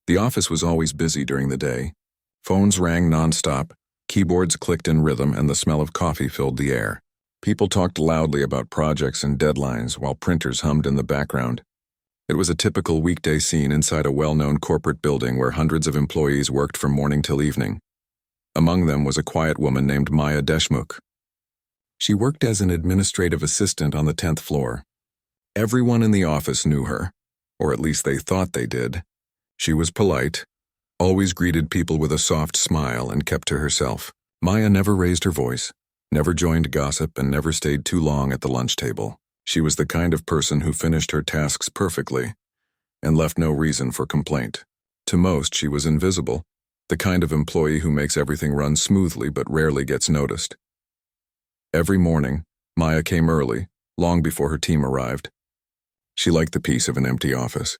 The office was always busy during the day. Phones rang nonstop, keyboards clicked in rhythm, and the smell of coffee filled the air. People talked loudly about projects and deadlines while printers hummed in the background. It was a typical weekday scene inside a well-known corporate building where hundreds of employees worked from morning till evening. Among them was a quiet woman named Maya Deshmukh. She worked as an administrative assistant on the 10th floor. Everyone in the office knew her, or at least they thought they did. She was polite, always greeted people with a soft smile, and kept to herself. Maya never raised her voice, never joined gossip, and never stayed too long at the lunch table. She was the kind of person who finished her tasks perfectly and left no reason for complaint. To most, she was invisible, the kind of employee who makes everything run smoothly but rarely gets noticed. Every morning, Maya came early, long before her team arrived. She liked the peace of an empty office.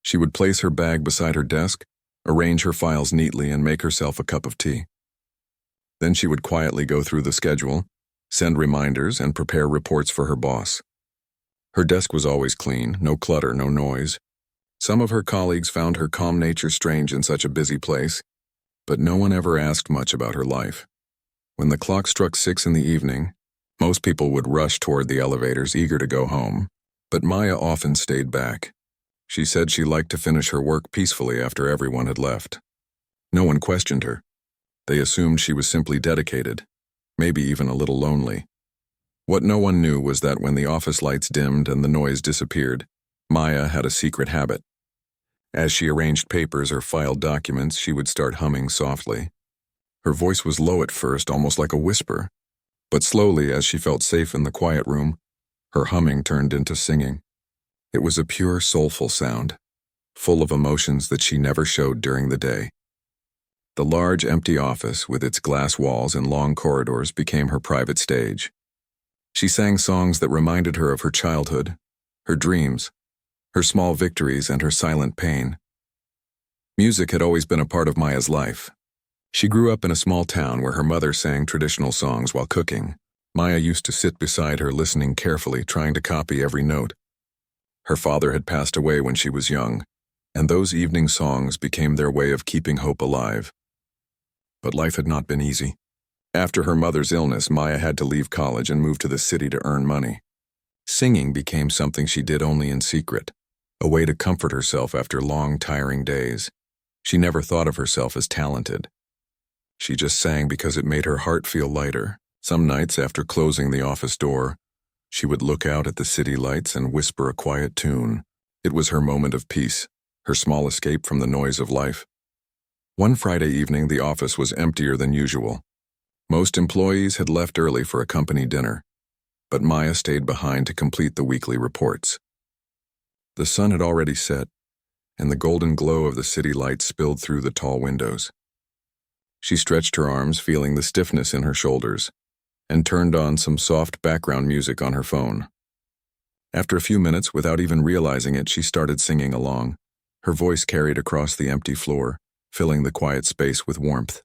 She would place her bag beside her desk, arrange her files neatly, and make herself a cup of tea. Then she would quietly go through the schedule, send reminders, and prepare reports for her boss. Her desk was always clean, no clutter, no noise. Some of her colleagues found her calm nature strange in such a busy place, but no one ever asked much about her life. When the clock struck 6 in the evening, most people would rush toward the elevators, eager to go home, but Maya often stayed back. She said she liked to finish her work peacefully after everyone had left. No one questioned her. They assumed she was simply dedicated, maybe even a little lonely. What no one knew was that when the office lights dimmed and the noise disappeared, Maya had a secret habit. As she arranged papers or filed documents, she would start humming softly. Her voice was low at first, almost like a whisper, but slowly, as she felt safe in the quiet room, her humming turned into singing. It was a pure, soulful sound, full of emotions that she never showed during the day. The large, empty office, with its glass walls and long corridors, became her private stage. She sang songs that reminded her of her childhood, her dreams, her small victories, and her silent pain. Music had always been a part of Maya's life. She grew up in a small town where her mother sang traditional songs while cooking. Maya used to sit beside her, listening carefully, trying to copy every note. Her father had passed away when she was young, and those evening songs became their way of keeping hope alive. But life had not been easy. After her mother's illness, Maya had to leave college and move to the city to earn money. Singing became something she did only in secret, a way to comfort herself after long, tiring days. She never thought of herself as talented. She just sang because it made her heart feel lighter. Some nights, after closing the office door, she would look out at the city lights and whisper a quiet tune. It was her moment of peace, her small escape from the noise of life. One Friday evening, the office was emptier than usual. Most employees had left early for a company dinner, but Maya stayed behind to complete the weekly reports. The sun had already set, and the golden glow of the city lights spilled through the tall windows. She stretched her arms, feeling the stiffness in her shoulders, and turned on some soft background music on her phone. After a few minutes, without even realizing it, she started singing along. Her voice carried across the empty floor, filling the quiet space with warmth.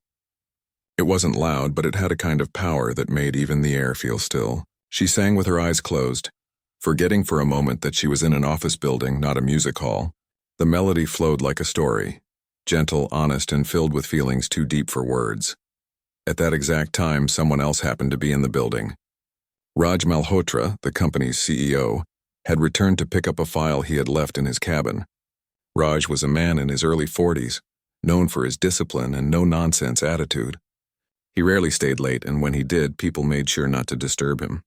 It wasn't loud, but it had a kind of power that made even the air feel still. She sang with her eyes closed, forgetting for a moment that she was in an office building, not a music hall. The melody flowed like a story, gentle, honest, and filled with feelings too deep for words. At that exact time, someone else happened to be in the building. Raj Malhotra, the company's CEO, had returned to pick up a file he had left in his cabin. Raj was a man in his early 40s, known for his discipline and no-nonsense attitude. He rarely stayed late, and when he did, people made sure not to disturb him.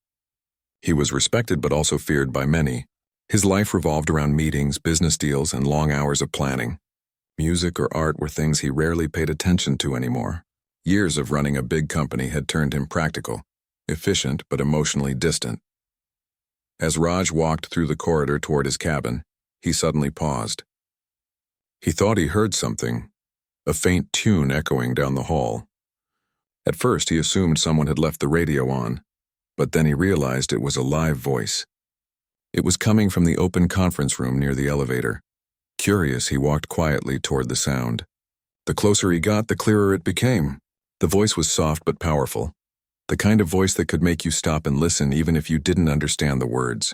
He was respected but also feared by many. His life revolved around meetings, business deals, and long hours of planning. Music or art were things he rarely paid attention to anymore. Years of running a big company had turned him practical, efficient, but emotionally distant. As Raj walked through the corridor toward his cabin, he suddenly paused. He thought he heard something, a faint tune echoing down the hall. At first, he assumed someone had left the radio on, but then he realized it was a live voice. It was coming from the open conference room near the elevator. Curious, he walked quietly toward the sound. The closer he got, the clearer it became. The voice was soft but powerful, the kind of voice that could make you stop and listen even if you didn't understand the words.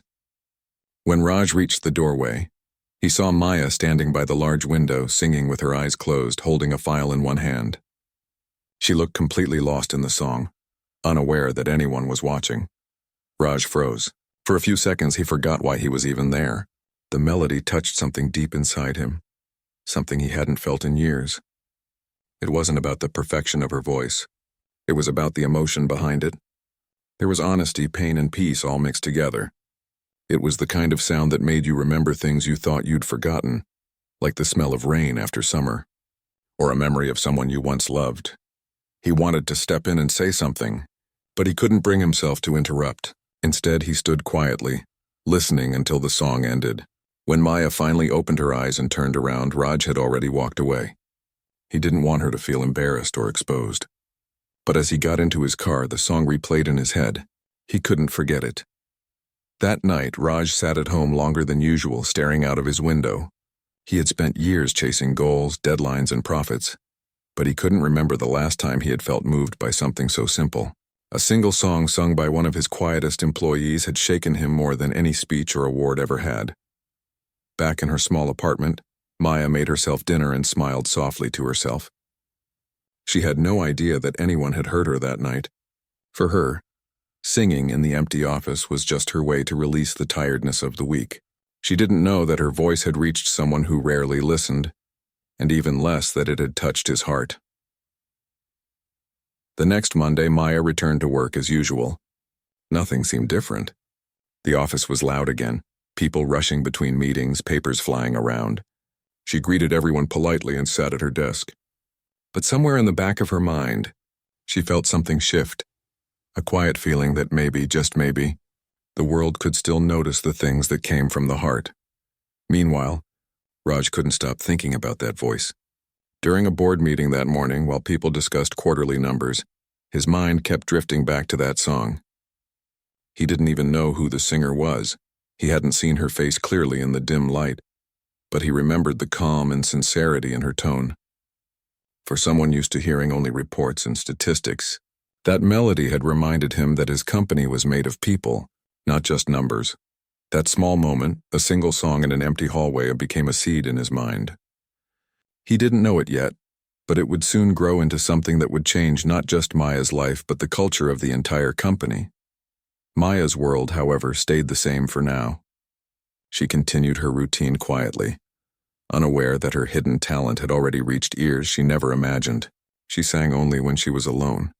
When Raj reached the doorway, He saw Maya standing by the large window, singing with her eyes closed, holding a file in one hand. She looked completely lost in the song, unaware that anyone was watching. Raj froze. For a few seconds, he forgot why he was even there. The melody touched something deep inside him, something he hadn't felt in years. It wasn't about the perfection of her voice. It was about the emotion behind it. There was honesty, pain, and peace all mixed together. It was the kind of sound that made you remember things you thought you'd forgotten, like the smell of rain after summer, or a memory of someone you once loved. He wanted to step in and say something, but he couldn't bring himself to interrupt. Instead, he stood quietly, listening until the song ended. When Maya finally opened her eyes and turned around, Raj had already walked away. He didn't want her to feel embarrassed or exposed. But as he got into his car, the song replayed in his head. He couldn't forget it. That night, Raj sat at home longer than usual, staring out of his window. He had spent years chasing goals, deadlines, and profits, but he couldn't remember the last time he had felt moved by something so simple. A single song sung by one of his quietest employees had shaken him more than any speech or award ever had. Back in her small apartment, Maya made herself dinner and smiled softly to herself. She had no idea that anyone had heard her that night. For her, singing in the empty office was just her way to release the tiredness of the week. She didn't know that her voice had reached someone who rarely listened, and even less that it had touched his heart. The next Monday, Maya returned to work as usual. Nothing seemed different. The office was loud again, people rushing between meetings, papers flying around. She greeted everyone politely and sat at her desk. But somewhere in the back of her mind, she felt something shift, a quiet feeling that maybe, just maybe, the world could still notice the things that came from the heart. Meanwhile, Raj couldn't stop thinking about that voice. During a board meeting that morning, while people discussed quarterly numbers, his mind kept drifting back to that song. He didn't even know who the singer was. He hadn't seen her face clearly in the dim light, but he remembered the calm and sincerity in her tone. For someone used to hearing only reports and statistics, that melody had reminded him that his company was made of people, not just numbers. That small moment, a single song in an empty hallway, became a seed in his mind. He didn't know it yet, but it would soon grow into something that would change not just Maya's life but the culture of the entire company. Maya's world, however, stayed the same for now. She continued her routine quietly, unaware that her hidden talent had already reached ears she never imagined. She sang only when she was alone,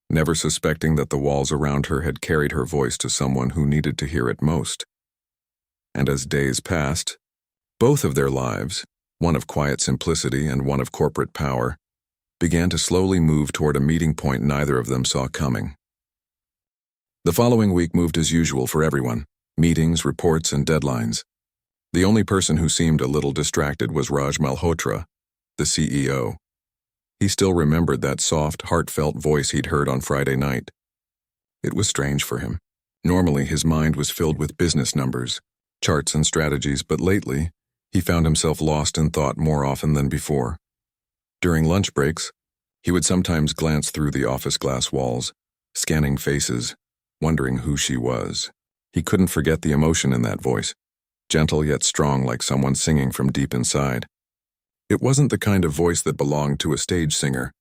never suspecting that the walls around her had carried her voice to someone who needed to hear it most. And as days passed, both of their lives, one of quiet simplicity and one of corporate power, began to slowly move toward a meeting point neither of them saw coming. The following week moved as usual for everyone: meetings, reports, and deadlines. The only person who seemed a little distracted was Raj Malhotra, the CEO. He still remembered that soft, heartfelt voice he'd heard on Friday night. It was strange for him. Normally, his mind was filled with business numbers, charts, and strategies, but lately, he found himself lost in thought more often than before. During lunch breaks, he would sometimes glance through the office glass walls, scanning faces, wondering who she was. He couldn't forget the emotion in that voice, gentle yet strong, like someone singing from deep inside. It wasn't the kind of voice that belonged to a stage singer.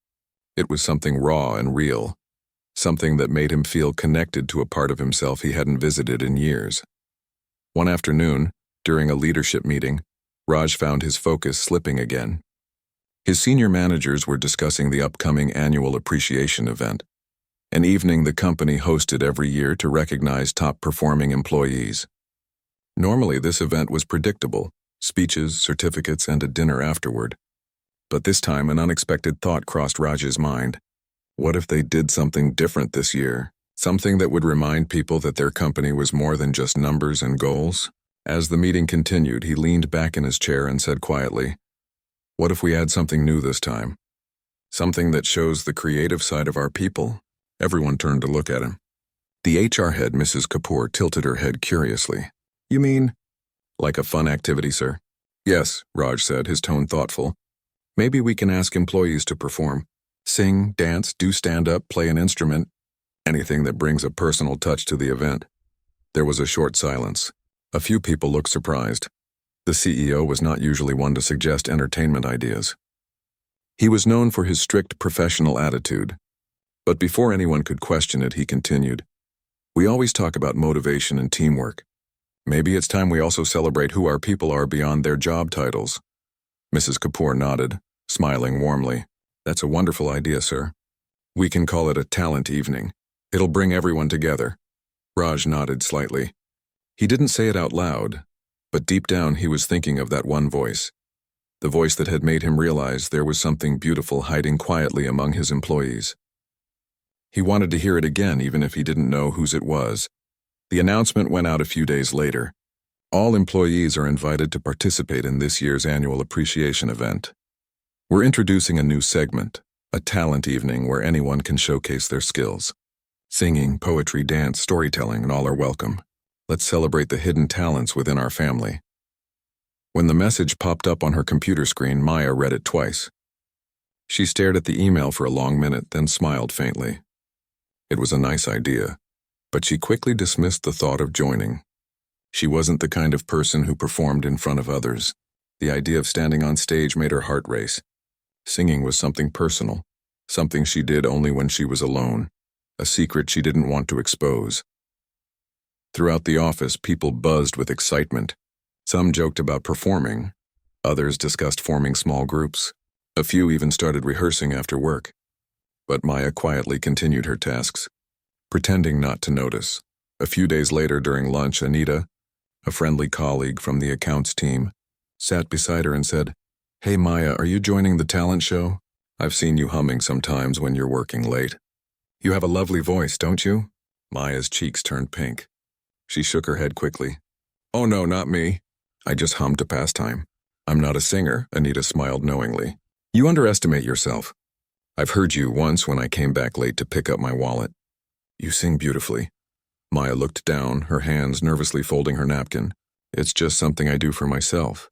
It was something raw and real, something that made him feel connected to a part of himself he hadn't visited in years. One afternoon, during a leadership meeting, Raj found his focus slipping again. His senior managers were discussing the upcoming annual appreciation event, an evening the company hosted every year to recognize top-performing employees. Normally, this event was predictable: speeches, certificates, and a dinner afterward. But this time, an unexpected thought crossed Raj's mind. What if they did something different this year? Something that would remind people that their company was more than just numbers and goals? As the meeting continued, he leaned back in his chair and said quietly, "What if we had something new this time? Something that shows the creative side of our people?" Everyone turned to look at him. The HR head, Mrs. Kapoor, tilted her head curiously. "You mean, like a fun activity, sir?" "Yes," Raj said, his tone thoughtful. "Maybe we can ask employees to perform. Sing, dance, do stand-up, play an instrument. Anything that brings a personal touch to the event." There was a short silence. A few people looked surprised. The CEO was not usually one to suggest entertainment ideas. He was known for his strict professional attitude. But before anyone could question it, he continued, "We always talk about motivation and teamwork. Maybe it's time we also celebrate who our people are beyond their job titles." Mrs. Kapoor nodded, smiling warmly. "That's a wonderful idea, sir. We can call it a talent evening. It'll bring everyone together." Raj nodded slightly. He didn't say it out loud, but deep down he was thinking of that one voice. The voice that had made him realize there was something beautiful hiding quietly among his employees. He wanted to hear it again, even if he didn't know whose it was. The announcement went out a few days later. All employees are invited to participate in this year's annual appreciation event. We're introducing a new segment, a talent evening where anyone can showcase their skills. Singing, poetry, dance, storytelling, and all are welcome. Let's celebrate the hidden talents within our family. When the message popped up on her computer screen, Maya read it twice. She stared at the email for a long minute, then smiled faintly. It was a nice idea, but she quickly dismissed the thought of joining. She wasn't the kind of person who performed in front of others. The idea of standing on stage made her heart race. Singing was something personal, something she did only when she was alone, a secret she didn't want to expose. Throughout the office, people buzzed with excitement. Some joked about performing. Others discussed forming small groups. A few even started rehearsing after work. But Maya quietly continued her tasks, pretending not to notice. A few days later during lunch, Anita, a friendly colleague from the accounts team, sat beside her and said, "Hey Maya, are you joining the talent show? I've seen you humming sometimes when you're working late. You have a lovely voice, don't you?" Maya's cheeks turned pink. She shook her head quickly. "Oh no, not me. I just hummed to pass time. I'm not a singer," Anita smiled knowingly. "You underestimate yourself. I've heard you once when I came back late to pick up my wallet. You sing beautifully." Maya looked down, her hands nervously folding her napkin. "It's just something I do for myself.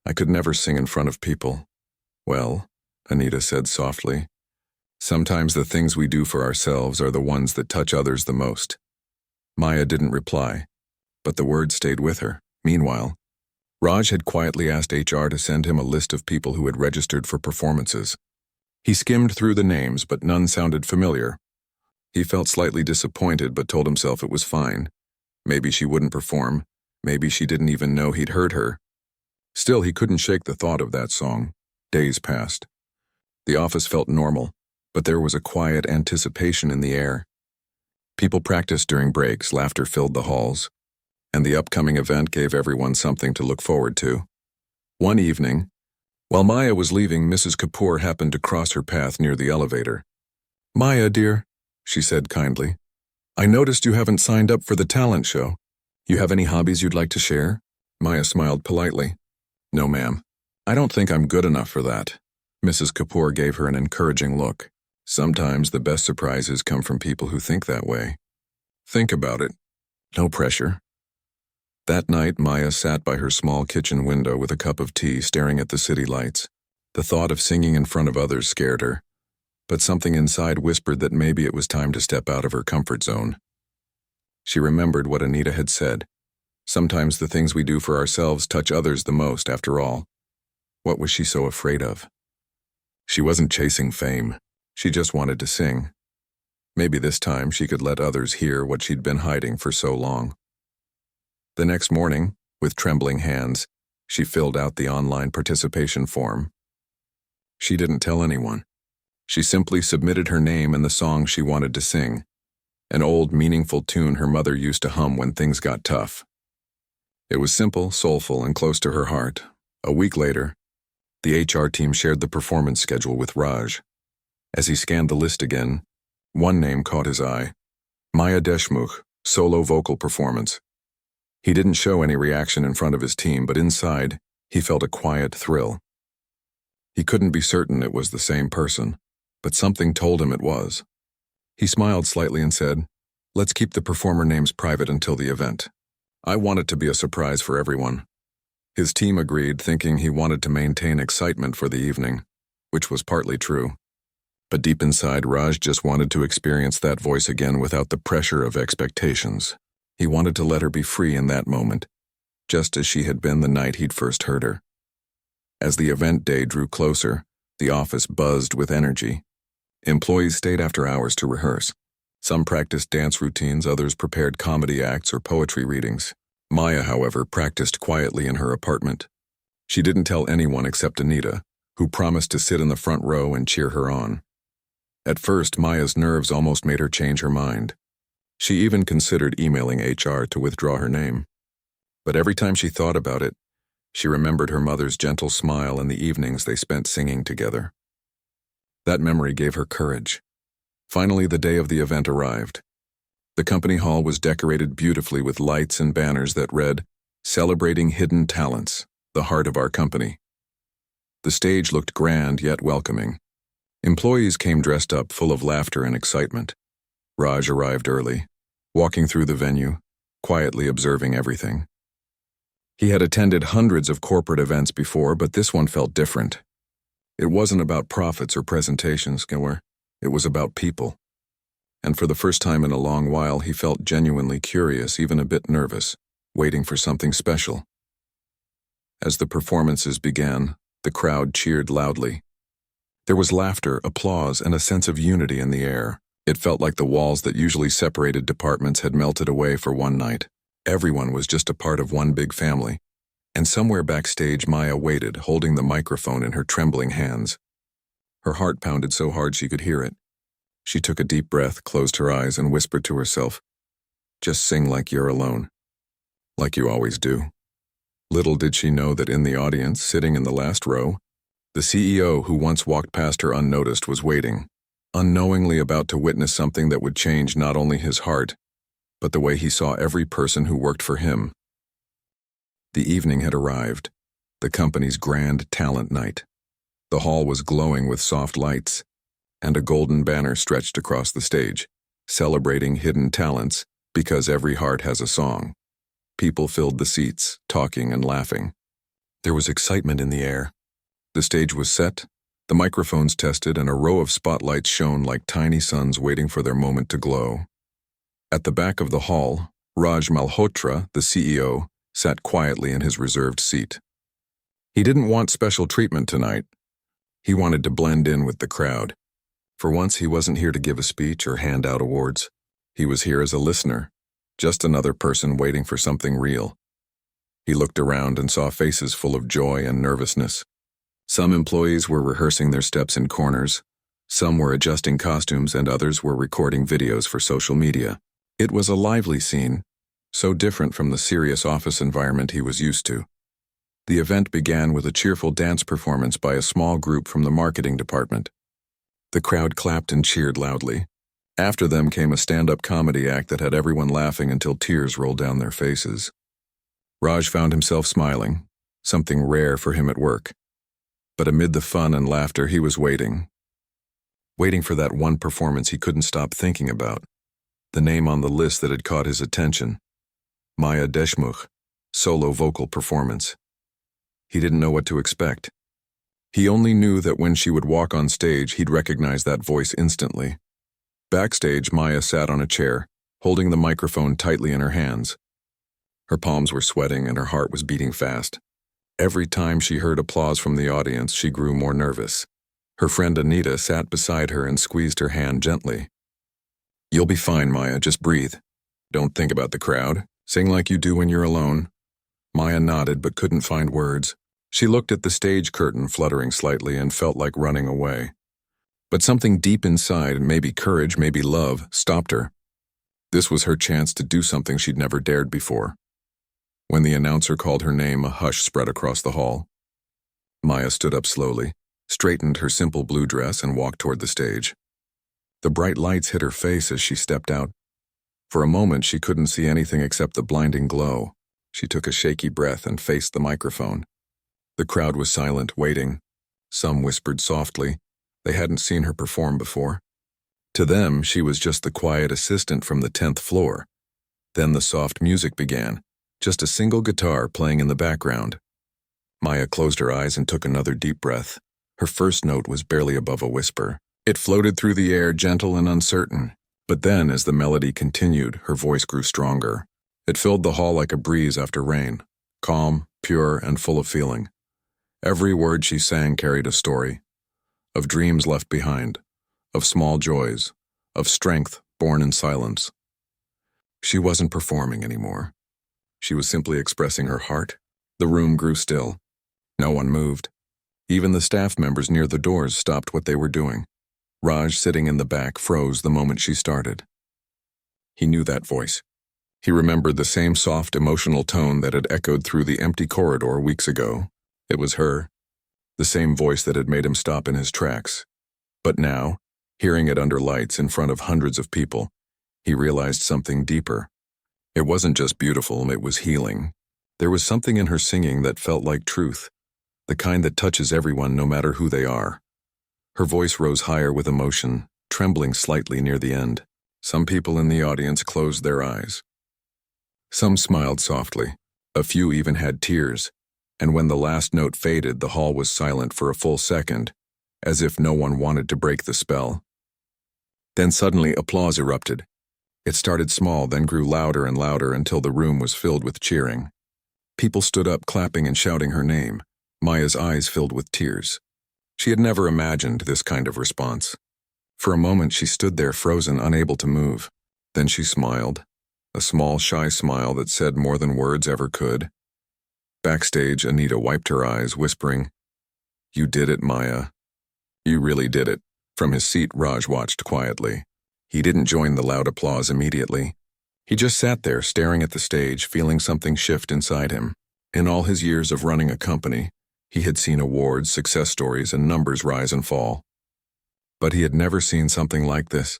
I could never sing in front of people." "Well," Anita said softly, "sometimes the things we do for ourselves are the ones that touch others the most." Maya didn't reply, but the words stayed with her. Meanwhile, Raj had quietly asked HR to send him a list of people who had registered for performances. He skimmed through the names, but none sounded familiar. He felt slightly disappointed, but told himself it was fine. Maybe she wouldn't perform. Maybe she didn't even know he'd heard her. Still, he couldn't shake the thought of that song. Days passed. The office felt normal, but there was a quiet anticipation in the air. People practiced during breaks, laughter filled the halls, and the upcoming event gave everyone something to look forward to. One evening, while Maya was leaving, Mrs. Kapoor happened to cross her path near the elevator. "Maya, dear," she said kindly, "I noticed you haven't signed up for the talent show. You have any hobbies you'd like to share?" Maya smiled politely. "No, ma'am. I don't think I'm good enough for that." Mrs. Kapoor gave her an encouraging look. Sometimes the best surprises come from people who think that way. Think about it. No pressure. That night, Maya sat by her small kitchen window with a cup of tea, staring at the city lights. The thought of singing in front of others scared her, but something inside whispered that maybe it was time to step out of her comfort zone. She remembered what Anita had said. Sometimes the things we do for ourselves touch others the most, after all. What was she so afraid of? She wasn't chasing fame. She just wanted to sing. Maybe this time she could let others hear what she'd been hiding for so long. The next morning, with trembling hands, she filled out the online participation form. She didn't tell anyone. She simply submitted her name and the song she wanted to sing, an old, meaningful tune her mother used to hum when things got tough. It was simple, soulful, and close to her heart. A week later, the HR team shared the performance schedule with Raj. As he scanned the list again, one name caught his eye: Maya Deshmukh, solo vocal performance. He didn't show any reaction in front of his team, but inside, he felt a quiet thrill. He couldn't be certain it was the same person, but something told him it was. He smiled slightly and said, "Let's keep the performer names private until the event. I want it to be a surprise for everyone." His team agreed, thinking he wanted to maintain excitement for the evening, which was partly true. But deep inside, Raj just wanted to experience that voice again without the pressure of expectations. He wanted to let her be free in that moment. just as she had been the night he'd first heard her. As the event day drew closer, the office buzzed with energy. Employees stayed after hours to rehearse. Some practiced dance routines, others prepared comedy acts or poetry readings. Maya, however, practiced quietly in her apartment. She didn't tell anyone except Anita, who promised to sit in the front row and cheer her on. At first, Maya's nerves almost made her change her mind. She even considered emailing HR to withdraw her name. But every time she thought about it, she remembered her mother's gentle smile and the evenings they spent singing together. That memory gave her courage. Finally, the day of the event arrived. The company hall was decorated beautifully with lights and banners that read, "Celebrating Hidden Talents, the Heart of Our Company." The stage looked grand yet welcoming. Employees came dressed up, full of laughter and excitement. Raj arrived early, walking through the venue, quietly observing everything. He had attended hundreds of corporate events before, but this one felt different. It wasn't about profits or presentations, it was about people. And for the first time in a long while, he felt genuinely curious, even a bit nervous, waiting for something special. As the performances began, the crowd cheered loudly. There was laughter, applause, and a sense of unity in the air. It felt like the walls that usually separated departments had melted away for one night. Everyone was just a part of one big family. And somewhere backstage, Maya waited, holding the microphone in her trembling hands. Her heart pounded so hard she could hear it. She took a deep breath, closed her eyes, and whispered to herself, "Just sing like you're alone. Like you always do." Little did she know that in the audience, sitting in the last row, the CEO who once walked past her unnoticed was waiting, unknowingly about to witness something that would change not only his heart, but the way he saw every person who worked for him. The evening had arrived, the company's grand talent night. The hall was glowing with soft lights, and a golden banner stretched across the stage, celebrating hidden talents because every heart has a song. People filled the seats, talking and laughing. There was excitement in the air. The stage was set, the microphones tested, and a row of spotlights shone like tiny suns waiting for their moment to glow. At the back of the hall, Raj Malhotra, the CEO, sat quietly in his reserved seat. He didn't want special treatment tonight. He wanted to blend in with the crowd. For once, he wasn't here to give a speech or hand out awards. He was here as a listener, just another person waiting for something real. He looked around and saw faces full of joy and nervousness. Some employees were rehearsing their steps in corners, some were adjusting costumes, and others were recording videos for social media. It was a lively scene, so different from the serious office environment he was used to. The event began with a cheerful dance performance by a small group from the marketing department. The crowd clapped and cheered loudly. After them came a stand-up comedy act that had everyone laughing until tears rolled down their faces. Raj found himself smiling, something rare for him at work. But amid the fun and laughter, he was waiting for that one performance he couldn't stop thinking about. The name on the list that had caught his attention. Maya Deshmukh, solo vocal performance. He didn't know what to expect. He only knew that when she would walk on stage, he'd recognize that voice instantly. Backstage, Maya sat on a chair, holding the microphone tightly in her hands. Her palms were sweating and her heart was beating fast. Every time she heard applause from the audience, she grew more nervous. Her friend Anita sat beside her and squeezed her hand gently. "You'll be fine, Maya, just breathe. Don't think about the crowd. Sing like you do when you're alone." Maya nodded but couldn't find words. She looked at the stage curtain fluttering slightly and felt like running away. But something deep inside, maybe courage, maybe love, stopped her. This was her chance to do something she'd never dared before. When the announcer called her name, a hush spread across the hall. Maya stood up slowly, straightened her simple blue dress, and walked toward the stage. The bright lights hit her face as she stepped out. For a moment, she couldn't see anything except the blinding glow. She took a shaky breath and faced the microphone. The crowd was silent, waiting. Some whispered softly. They hadn't seen her perform before. To them, she was just the quiet assistant from the 10th floor. Then the soft music began, just a single guitar playing in the background. Maya closed her eyes and took another deep breath. Her first note was barely above a whisper. It floated through the air, gentle and uncertain. But then, as the melody continued, her voice grew stronger. It filled the hall like a breeze after rain. calm, pure, and full of feeling. Every word she sang carried a story, of dreams left behind, of small joys, of strength born in silence. She wasn't performing anymore. She was simply expressing her heart. The room grew still. No one moved. Even the staff members near the doors stopped what they were doing. Raj, sitting in the back, froze the moment she started. He knew that voice. He remembered the same soft, emotional tone that had echoed through the empty corridor weeks ago. It was her, the same voice that had made him stop in his tracks. But now, hearing it under lights in front of hundreds of people, he realized something deeper. It wasn't just beautiful, it was healing. There was something in her singing that felt like truth, the kind that touches everyone no matter who they are. Her voice rose higher with emotion, trembling slightly near the end. Some people in the audience closed their eyes. Some smiled softly. A few even had tears. And when the last note faded, the hall was silent for a full second, as if no one wanted to break the spell. Then suddenly applause erupted. It started small, then grew louder and louder until the room was filled with cheering. People stood up, clapping and shouting her name. Maya's eyes filled with tears. She had never imagined this kind of response. For a moment she stood there frozen, unable to move. Then she smiled, a small, shy smile that said more than words ever could. Backstage, Anita wiped her eyes, whispering, "You did it, Maya. You really did it." From his seat, Raj watched quietly. He didn't join the loud applause immediately. He just sat there, staring at the stage, feeling something shift inside him. In all his years of running a company, he had seen awards, success stories, and numbers rise and fall. But he had never seen something like this.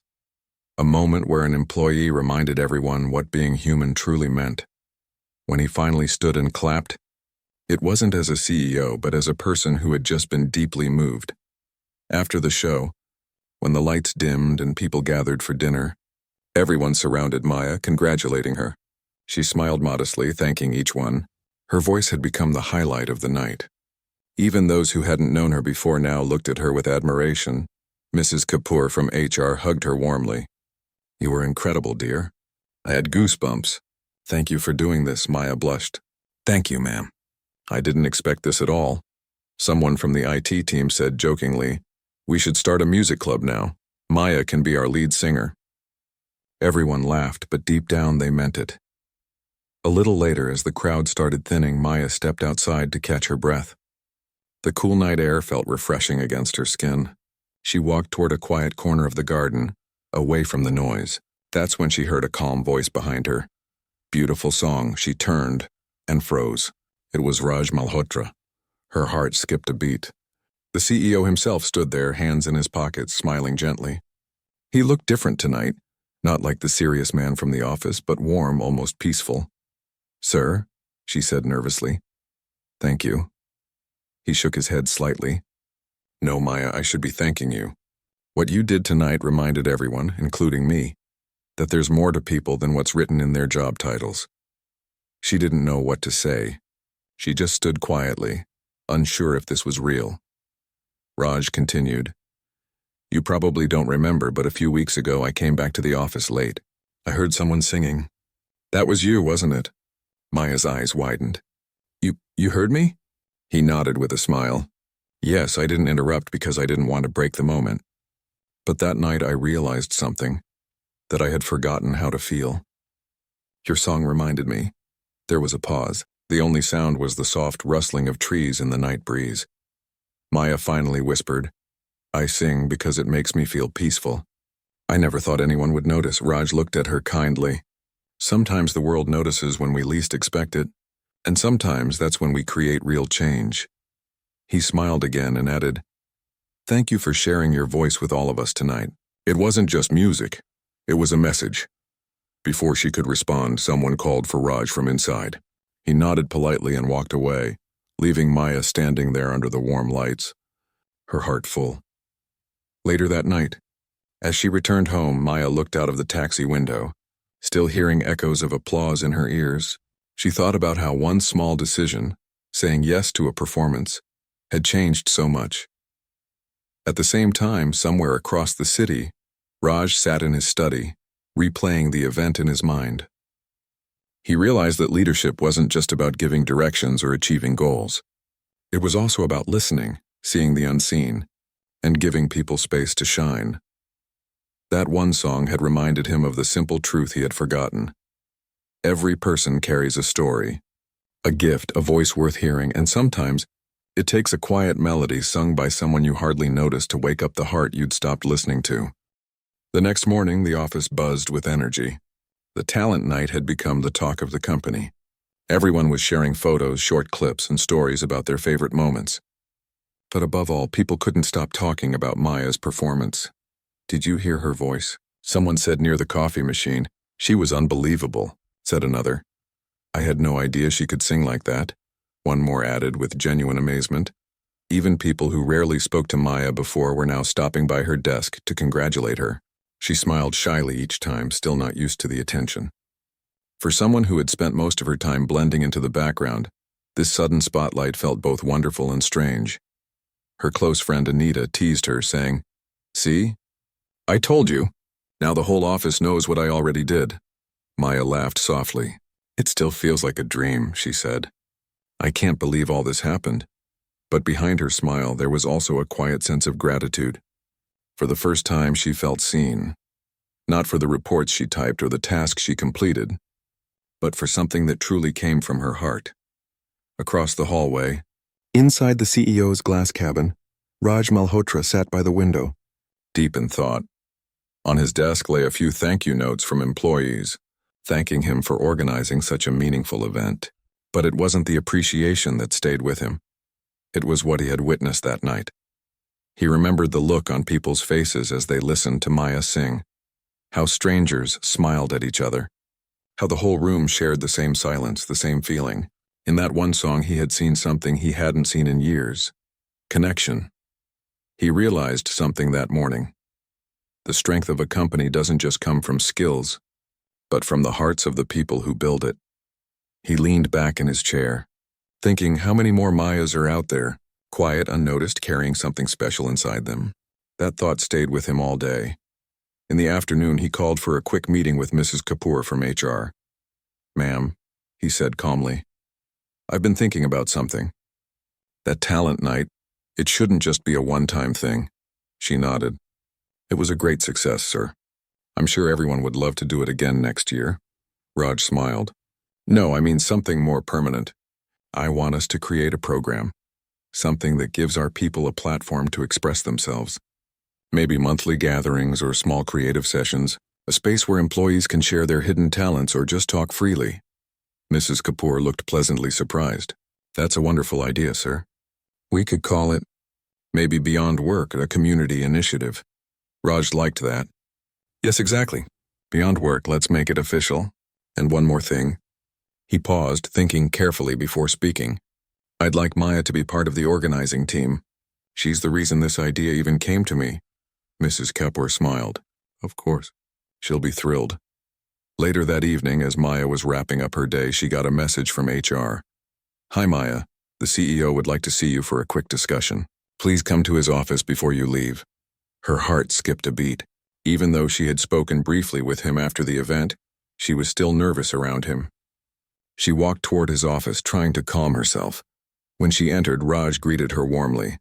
A moment where an employee reminded everyone what being human truly meant. When he finally stood and clapped, it wasn't as a CEO, but as a person who had just been deeply moved. After the show, when the lights dimmed and people gathered for dinner, everyone surrounded Maya, congratulating her. She smiled modestly, thanking each one. Her voice had become the highlight of the night. Even those who hadn't known her before now looked at her with admiration. Mrs. Kapoor from HR hugged her warmly. "You were incredible, dear. I had goosebumps." "Thank you for doing this," Maya blushed. "Thank you, ma'am. I didn't expect this at all." Someone from the IT team said jokingly, "We should start a music club now. Maya can be our lead singer." Everyone laughed, but deep down they meant it. A little later, as the crowd started thinning, Maya stepped outside to catch her breath. The cool night air felt refreshing against her skin. She walked toward a quiet corner of the garden, away from the noise. That's when she heard a calm voice behind her. "Beautiful song." She turned and froze. It was Raj Malhotra. Her heart skipped a beat. The CEO himself stood there, hands in his pockets, smiling gently. He looked different tonight, not like the serious man from the office, but warm, almost peaceful. "Sir," she said nervously. "Thank you." He shook his head slightly. "No, Maya, I should be thanking you. What you did tonight reminded everyone, including me, that there's more to people than what's written in their job titles." She didn't know what to say. She just stood quietly, unsure if this was real. Raj continued, "You probably don't remember, but a few weeks ago I came back to the office late. I heard someone singing. That was you, wasn't it?" Maya's eyes widened. You heard me?" He nodded with a smile. "Yes, I didn't interrupt because I didn't want to break the moment. But that night I realized something, that I had forgotten how to feel. Your song reminded me." There was a pause. The only sound was the soft rustling of trees in the night breeze. Maya finally whispered, "I sing because it makes me feel peaceful." "I never thought anyone would notice." Raj looked at her kindly. "Sometimes the world notices when we least expect it, and sometimes that's when we create real change." He smiled again and added, "Thank you for sharing your voice with all of us tonight. It wasn't just music, it was a message." Before she could respond, someone called for Raj from inside. He nodded politely and walked away, leaving Maya standing there under the warm lights, her heart full. Later that night, as she returned home, Maya looked out of the taxi window. Still hearing echoes of applause in her ears, she thought about how one small decision, saying yes to a performance, had changed so much. At the same time, somewhere across the city, Raj sat in his study, replaying the event in his mind. He realized that leadership wasn't just about giving directions or achieving goals. It was also about listening, seeing the unseen, and giving people space to shine. That one song had reminded him of the simple truth he had forgotten. Every person carries a story, a gift, a voice worth hearing, and sometimes it takes a quiet melody sung by someone you hardly noticed to wake up the heart you'd stopped listening to. The next morning, the office buzzed with energy. The talent night had become the talk of the company. Everyone was sharing photos, short clips, and stories about their favorite moments. But above all, people couldn't stop talking about Maya's performance. "Did you hear her voice?" someone said near the coffee machine. "She was unbelievable," said another. "I had no idea she could sing like that," one more added with genuine amazement. Even people who rarely spoke to Maya before were now stopping by her desk to congratulate her. She smiled shyly each time, still not used to the attention. For someone who had spent most of her time blending into the background, this sudden spotlight felt both wonderful and strange. Her close friend Anita teased her, saying, "See? I told you. Now the whole office knows what I already did." Maya laughed softly. "It still feels like a dream," she said. "I can't believe all this happened." But behind her smile, there was also a quiet sense of gratitude. For the first time, she felt seen. Not for the reports she typed or the tasks she completed, but for something that truly came from her heart. Across the hallway, inside the CEO's glass cabin, Raj Malhotra sat by the window, deep in thought. On his desk lay a few thank you notes from employees, thanking him for organizing such a meaningful event. But it wasn't the appreciation that stayed with him. It was what he had witnessed that night. He remembered the look on people's faces as they listened to Maya sing, how strangers smiled at each other, how the whole room shared the same silence, the same feeling. In that one song, he had seen something he hadn't seen in years: connection. He realized something that morning. The strength of a company doesn't just come from skills, but from the hearts of the people who build it. He leaned back in his chair, thinking how many more Mayas are out there, quiet, unnoticed, carrying something special inside them. That thought stayed with him all day. In the afternoon, he called for a quick meeting with Mrs. Kapoor from HR. "Ma'am," he said calmly, "I've been thinking about something. That talent night, it shouldn't just be a one-time thing." She nodded. "It was a great success, sir. I'm sure everyone would love to do it again next year." Raj smiled. "No, I mean something more permanent. I want us to create a program. Something that gives our people a platform to express themselves. Maybe monthly gatherings or small creative sessions, a space where employees can share their hidden talents or just talk freely." Mrs. Kapoor looked pleasantly surprised. "That's a wonderful idea, sir. We could call it, maybe Beyond Work, a community initiative." Raj liked that. "Yes, exactly. Beyond Work, let's make it official. And one more thing." He paused, thinking carefully before speaking. "I'd like Maya to be part of the organizing team. She's the reason this idea even came to me." Mrs. Kapoor smiled. "Of course. She'll be thrilled." Later that evening, as Maya was wrapping up her day, she got a message from HR. "Hi, Maya. The CEO would like to see you for a quick discussion. Please come to his office before you leave." Her heart skipped a beat. Even though she had spoken briefly with him after the event, she was still nervous around him. She walked toward his office, trying to calm herself. When she entered, Raj greeted her warmly.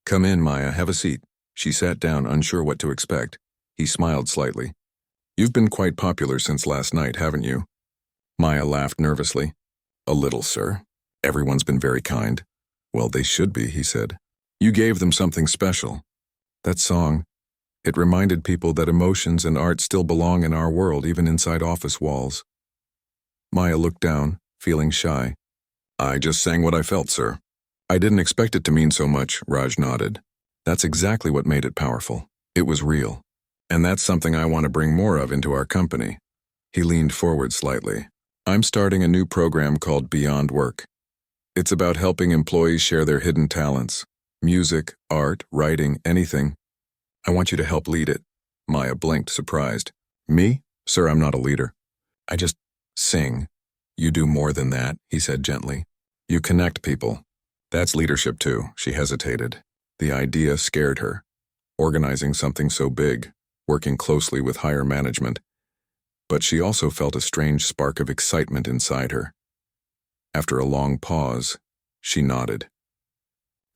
"Come in, Maya, have a seat." She sat down, unsure what to expect. He smiled slightly. "You've been quite popular since last night, haven't you?" Maya laughed nervously. "A little, sir. Everyone's been very kind." "Well, they should be," he said. "You gave them something special. That song, it reminded people that emotions and art still belong in our world, even inside office walls." Maya looked down, feeling shy. "I just sang what I felt, sir." "I didn't expect it to mean so much," Raj nodded. "That's exactly what made it powerful. It was real. And that's something I want to bring more of into our company." He leaned forward slightly. "I'm starting a new program called Beyond Work. It's about helping employees share their hidden talents. Music, art, writing, anything. I want you to help lead it." Maya blinked, surprised. "Me? Sir, I'm not a leader. I just sing." "You do more than that," he said gently. "You connect people. That's leadership too." She hesitated. The idea scared her. Organizing something so big, working closely with higher management. but she also felt a strange spark of excitement inside her. After a long pause, she nodded.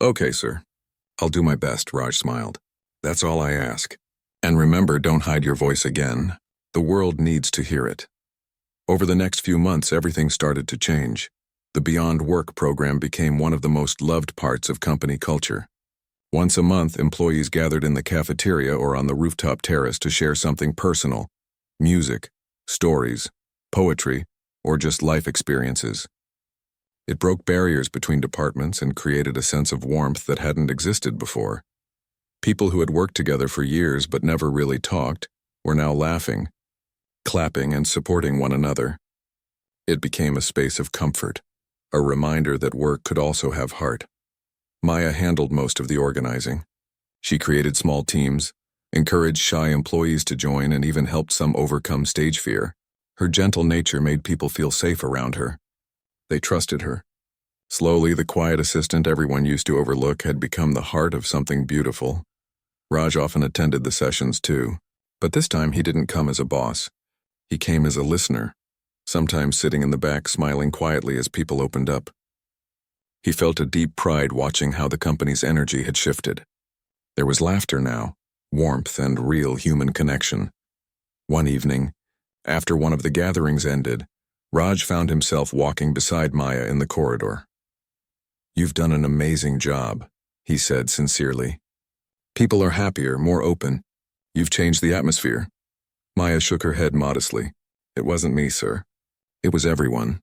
"Okay, sir. I'll do my best," Raj smiled. "That's all I ask. And remember, don't hide your voice again. The world needs to hear it." Over the next few months, everything started to change. The Beyond Work program became one of the most loved parts of company culture. Once a month, employees gathered in the cafeteria or on the rooftop terrace to share something personal: music, stories, poetry, or just life experiences. It broke barriers between departments and created a sense of warmth that hadn't existed before. People who had worked together for years but never really talked were now laughing, clapping, and supporting one another. It became a space of comfort, a reminder that work could also have heart. Maya handled most of the organizing. She created small teams, encouraged shy employees to join, and even helped some overcome stage fear. Her gentle nature made people feel safe around her. They trusted her. Slowly, the quiet assistant everyone used to overlook had become the heart of something beautiful. Raj often attended the sessions too, but this time he didn't come as a boss. He came as a listener, sometimes sitting in the back smiling quietly as people opened up. He felt a deep pride watching how the company's energy had shifted. There was laughter now, warmth, and real human connection. One evening, after one of the gatherings ended, Raj found himself walking beside Maya in the corridor. "You've done an amazing job," he said sincerely. "People are happier, more open. You've changed the atmosphere." Maya shook her head modestly. "It wasn't me, sir. It was everyone.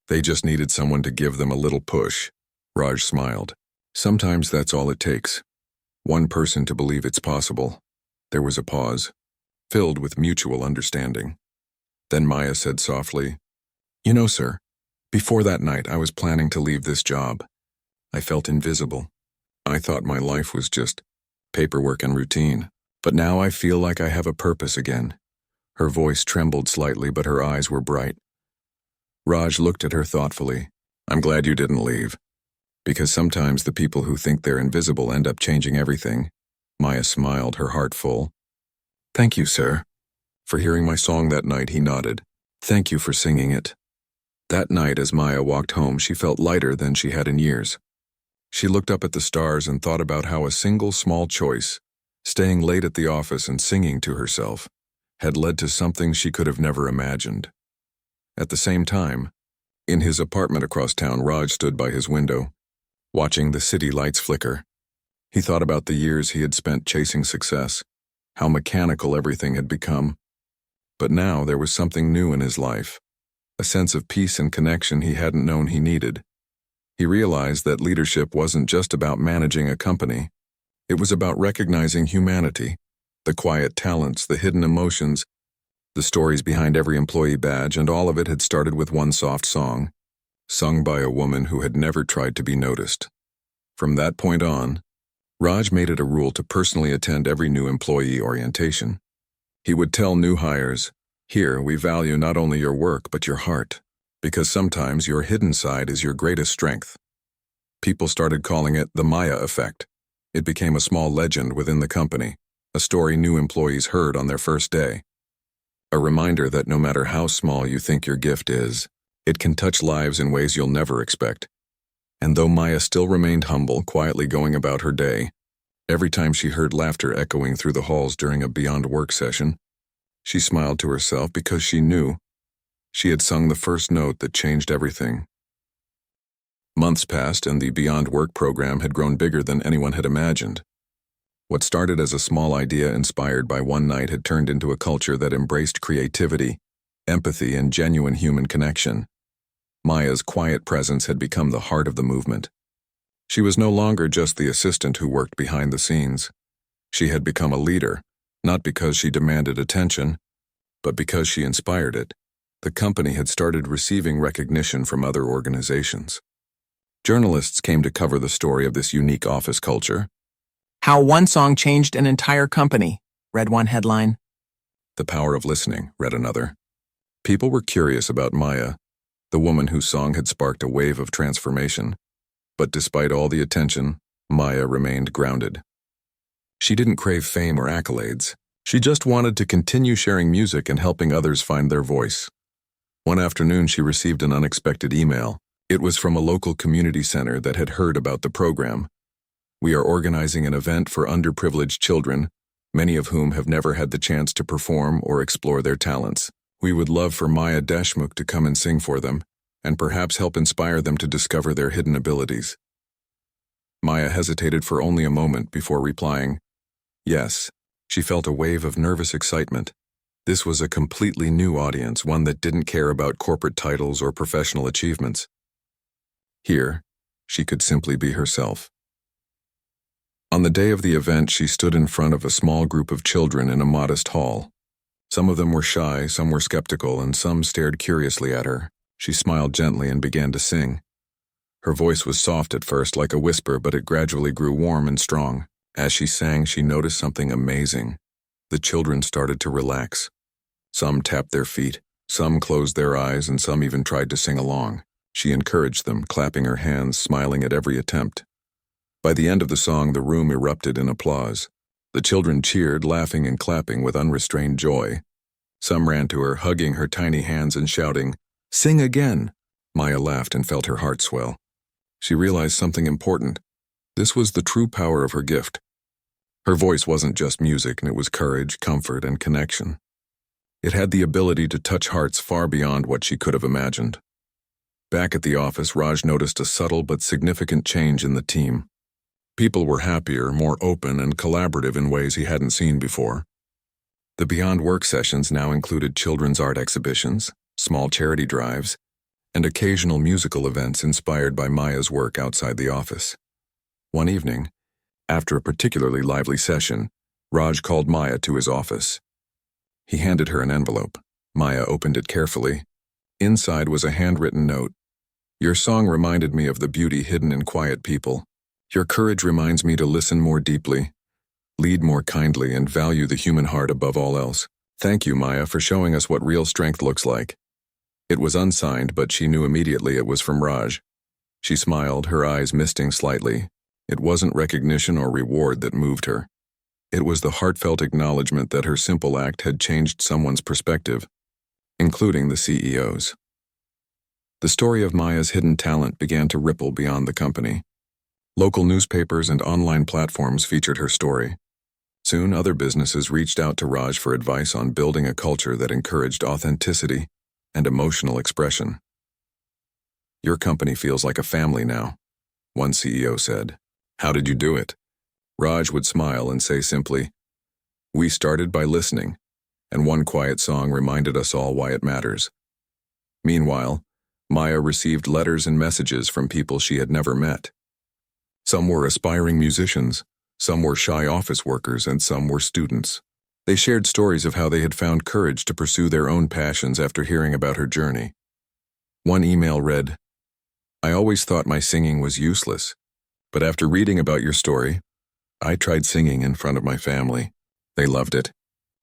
They just needed someone to give them a little push." Raj smiled. "Sometimes that's all it takes. One person to believe it's possible." There was a pause, filled with mutual understanding. Then Maya said softly, "You know, sir, before that night I was planning to leave this job. I felt invisible. I thought my life was just paperwork and routine. But now I feel like I have a purpose again." Her voice trembled slightly, but her eyes were bright. Raj looked at her thoughtfully. "I'm glad you didn't leave. Because sometimes the people who think they're invisible end up changing everything." Maya smiled, her heart full. "Thank you, sir." For hearing my song that night, he nodded. "Thank you for singing it." That night, as Maya walked home, she felt lighter than she had in years. She looked up at the stars and thought about how a single small choice, staying late at the office and singing to herself, had led to something she could have never imagined. At the same time, in his apartment across town, Raj stood by his window, watching the city lights flicker. He thought about the years he had spent chasing success, how mechanical everything had become. But now there was something new in his life, a sense of peace and connection he hadn't known he needed. He realized that leadership wasn't just about managing a company. It was about recognizing humanity, the quiet talents, the hidden emotions, the stories behind every employee badge, and all of it had started with one soft song, sung by a woman who had never tried to be noticed. From that point on, Raj made it a rule to personally attend every new employee orientation. He would tell new hires, "Here, we value not only your work but your heart, because sometimes your hidden side is your greatest strength." People started calling it the Maya effect. It became a small legend within the company, a story new employees heard on their first day. A reminder that no matter how small you think your gift is, it can touch lives in ways you'll never expect. And though Maya still remained humble, quietly going about her day, every time she heard laughter echoing through the halls during a Beyond Work session, she smiled to herself because she knew she had sung the first note that changed everything. Months passed and the Beyond Work program had grown bigger than anyone had imagined. What started as a small idea inspired by one night had turned into a culture that embraced creativity, empathy, and genuine human connection. Maya's quiet presence had become the heart of the movement. She was no longer just the assistant who worked behind the scenes. She had become a leader, not because she demanded attention, but because she inspired it. The company had started receiving recognition from other organizations. Journalists came to cover the story of this unique office culture. "How one song changed an entire company," read one headline. "The power of listening," read another. People were curious about Maya, the woman whose song had sparked a wave of transformation. But despite all the attention, Maya remained grounded. She didn't crave fame or accolades. She just wanted to continue sharing music and helping others find their voice. One afternoon, she received an unexpected email. It was from a local community center that had heard about the program. "We are organizing an event for underprivileged children, many of whom have never had the chance to perform or explore their talents. We would love for Maya Deshmukh to come and sing for them, and perhaps help inspire them to discover their hidden abilities." Maya hesitated for only a moment before replying, "Yes." She felt a wave of nervous excitement. This was a completely new audience, one that didn't care about corporate titles or professional achievements. Here, she could simply be herself. On the day of the event, she stood in front of a small group of children in a modest hall. Some of them were shy, some were skeptical, and some stared curiously at her. She smiled gently and began to sing. Her voice was soft at first, like a whisper, but it gradually grew warm and strong. As she sang, she noticed something amazing. The children started to relax. Some tapped their feet, some closed their eyes, and some even tried to sing along. She encouraged them, clapping her hands, smiling at every attempt. By the end of the song, the room erupted in applause. The children cheered, laughing and clapping with unrestrained joy. Some ran to her, hugging her tiny hands and shouting, "Sing again!" Maya laughed and felt her heart swell. She realized something important. This was the true power of her gift. Her voice wasn't just music, and it was courage, comfort, and connection. It had the ability to touch hearts far beyond what she could have imagined. Back at the office, Raj noticed a subtle but significant change in the team. People were happier, more open, and collaborative in ways he hadn't seen before. The Beyond Work sessions now included children's art exhibitions, small charity drives, and occasional musical events inspired by Maya's work outside the office. One evening, after a particularly lively session, Raj called Maya to his office. He handed her an envelope. Maya opened it carefully. Inside was a handwritten note. "Your song reminded me of the beauty hidden in quiet people. Your courage reminds me to listen more deeply, lead more kindly, and value the human heart above all else. Thank you, Maya, for showing us what real strength looks like." It was unsigned, but she knew immediately it was from Raj. She smiled, her eyes misting slightly. It wasn't recognition or reward that moved her. It was the heartfelt acknowledgement that her simple act had changed someone's perspective, including the CEO's. The story of Maya's hidden talent began to ripple beyond the company. Local newspapers and online platforms featured her story. Soon, other businesses reached out to Raj for advice on building a culture that encouraged authenticity and emotional expression. "Your company feels like a family now," one CEO said. "How did you do it?" Raj would smile and say simply, "We started by listening, and one quiet song reminded us all why it matters." Meanwhile, Maya received letters and messages from people she had never met. Some were aspiring musicians, some were shy office workers, and some were students. They shared stories of how they had found courage to pursue their own passions after hearing about her journey. One email read, "I always thought my singing was useless, but after reading about your story, I tried singing in front of my family. They loved it.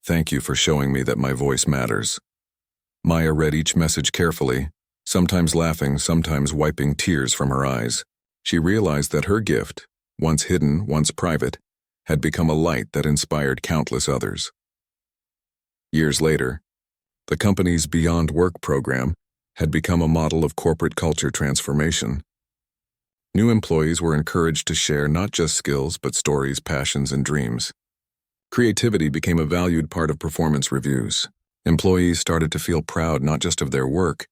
Thank you for showing me that my voice matters." Maya read each message carefully, sometimes laughing, sometimes wiping tears from her eyes. She realized that her gift, once hidden, once private, had become a light that inspired countless others. Years later, the company's Beyond Work program had become a model of corporate culture transformation. New employees were encouraged to share not just skills but stories, passions, and dreams. Creativity became a valued part of performance reviews. Employees started to feel proud not just of their work,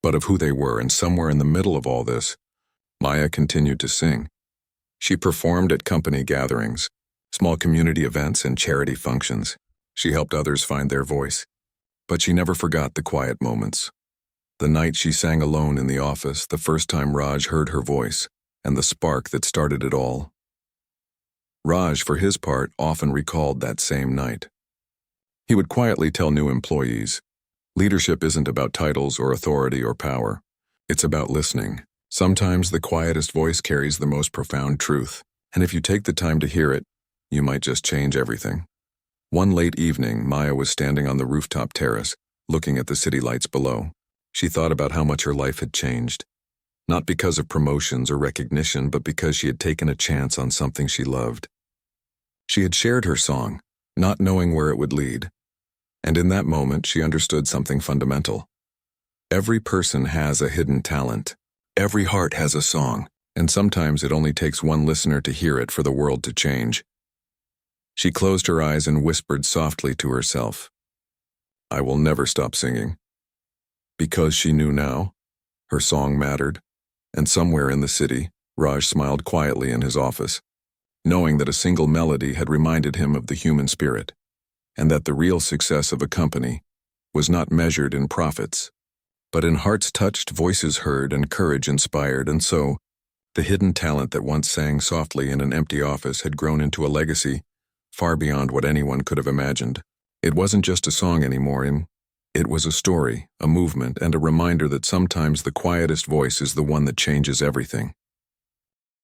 but of who they were, and somewhere in the middle of all this, Maya continued to sing. She performed at company gatherings, small community events, and charity functions. She helped others find their voice. But she never forgot the quiet moments. The night she sang alone in the office, the first time Raj heard her voice, and the spark that started it all. Raj, for his part, often recalled that same night. He would quietly tell new employees, "Leadership isn't about titles or authority or power. It's about listening. Sometimes the quietest voice carries the most profound truth, and if you take the time to hear it, you might just change everything." One late evening, Maya was standing on the rooftop terrace, looking at the city lights below. She thought about how much her life had changed, not because of promotions or recognition, but because she had taken a chance on something she loved. She had shared her song, not knowing where it would lead. And in that moment, she understood something fundamental. Every person has a hidden talent. Every heart has a song, and sometimes it only takes one listener to hear it for the world to change. She closed her eyes and whispered softly to herself, "I will never stop singing." Because she knew now, her song mattered, and somewhere in the city, Raj smiled quietly in his office, knowing that a single melody had reminded him of the human spirit, and that the real success of a company was not measured in profits, but in hearts touched, voices heard, and courage inspired. And so, the hidden talent that once sang softly in an empty office had grown into a legacy far beyond what anyone could have imagined. It wasn't just a song anymore, it was a story, a movement, and a reminder that sometimes the quietest voice is the one that changes everything.